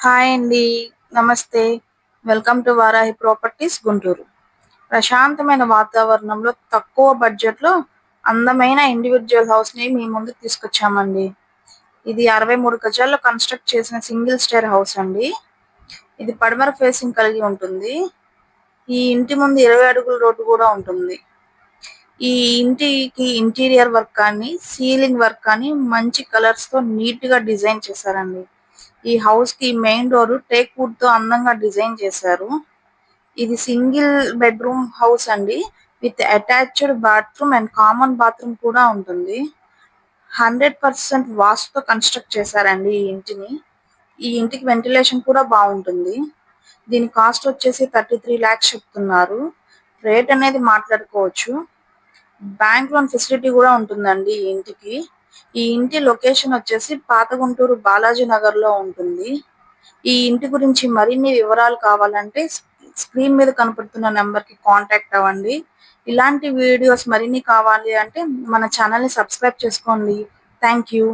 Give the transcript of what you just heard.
Hi అండి. నమస్తే. Welcome to Varahi properties Guntur. ప్రశాంతమైన వాతావరణంలో తక్కువ బడ్జెట్‌లో అందమైన ఇండివిడ్యువల్ హౌస్‌ని మీ ముందుకు తీసుకొచ్చామండి. ఇది 63 గజాల్లో కన్‌స్ట్రక్ట్ చేసిన సింగిల్ స్టేర్ హౌస్ అండి. ఇది పడమర ఫేసింగ్ కలిగి ఉంటుంది. ఈ ఇంటి ముందు 20 అడుగుల రోడ్డు కూడా ఉంటుంది. ఈ ఇంటికి ఇంటీరియర్ వర్క్ కానీ, సీలింగ్ వర్క్ కానీ మంచి కలర్స్‌తో నీట్‌గా డిజైన్ చేశారండి. ఈ హౌస్‌కి మెయిన్ డోర్ టేక్ వుడ్‌తో అందంగా డిజైన్ చేశారు. ఇది సింగిల్ బెడ్‌రూమ్ హౌస్ అండి. With attached bathroom and common bathroom కూడా ఉంటుంది. 100% వాస్తుతో కన్‌స్ట్రక్ట్ చేశారండి ఈ ఇంటిని. ఈ ఇంటికి వెంటిలేషన్ కూడా బావుంటుంది. దీని కాస్ట్ వచ్చేసి 33 లాక్స్ చెప్తున్నారు. రేట్ అనేది మాట్లాడుకోవచ్చు. బ్యాంక్ లోన్ ఫెసిలిటీ కూడా ఉంటుందండి ఈ ఇంటికి. ఈ ఇంటి లొకేషన్ వచ్చేసి పాత గుంటూరు బాలాజీ నగర్ లో ఉంటుంది. ఈ ఇంటి గురించి మరిన్ని వివరాలు కావాలంటే స్క్రీన్ మీద కనపడుతున్న నెంబర్ కి కాంటాక్ట్ అవ్వండి. ఇలాంటి వీడియోస్ మరిన్ని కావాలి అంటే మన ఛానల్ ని సబ్స్క్రైబ్ చేసుకోండి. Thank you.